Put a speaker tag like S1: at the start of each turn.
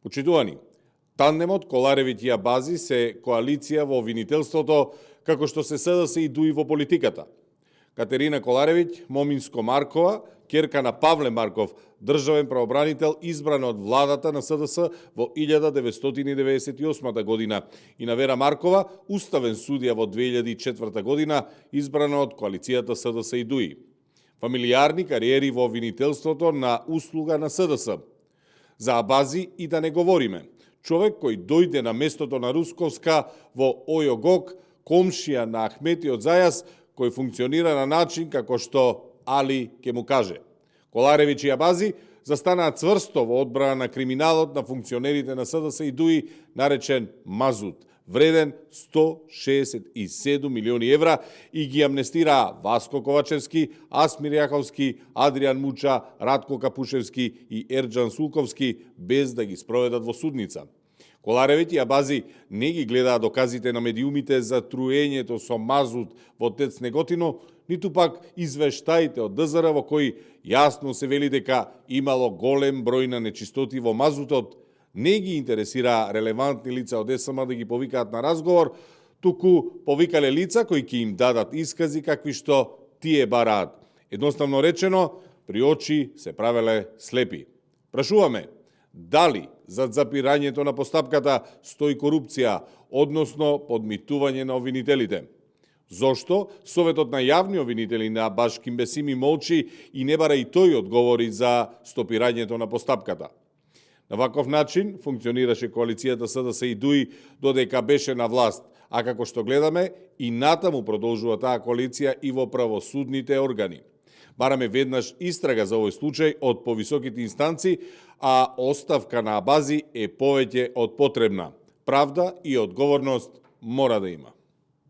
S1: Почитувани, тандемот Коларевиќ и Абази се коалиција во обвинителството, како што се СДС и дуи во политиката. Катерина Коларевиќ, Моминско Маркова, ќерка на Павле Марков, државен правобранител избрана од владата на СДС во 1998 година, и на Вера Маркова, уставен судија во 2004 година, избрана од коалицијата СДС и дуи. Фамилијарни кариери во обвинителството на услуга на СДС. За Абази и да не говориме. Човек кој дојде на местото на Русковска во Ојогог, комшија на Ахметиот Зајас, кој функционира на начин како што Али ке му каже. Коларевиќ и Абази застанаа цврсто во одбрана на криминалот на функционерите на СДС и дуи, наречен Мазут, вреден 167 милиони евра, и ги амнестираа Васко Ковачевски, Асмир Јаховски, Адријан Муча, Радко Капушевски и Ерџан Сулковски, без да ги спроведат во судница. Коларевиќ и Абази не ги гледаа доказите на медиумите за труењето со мазут во ТЕЦ Неготино, ниту пак извештаите од ДЗР во кои јасно се вели дека имало голем број на нечистоти во мазутот. Не ги интересира релевантни лица од СМ да ги повикаат на разговор, туку повикале лица кои ќе им дадат искази какви што тие бараат. Едноставно речено, при очи се правеле слепи. Прашуваме, дали зад запирањето на постапката стои корупција, односно подмитување на обвинителите? Зошто Советот на јавни обвинители на Башким Бесими молчи и не бара и тој одговори за стопирањето на постапката? На ваков начин функционираше коалицијата СДС и дуи додека беше на власт, а како што гледаме и натаму продолжува таа коалиција и во правосудните органи. Бараме веднаш истрага за овој случај од повисоките инстанци, а оставка на Абази е повеќе од потребна. Правда и одговорност мора да има.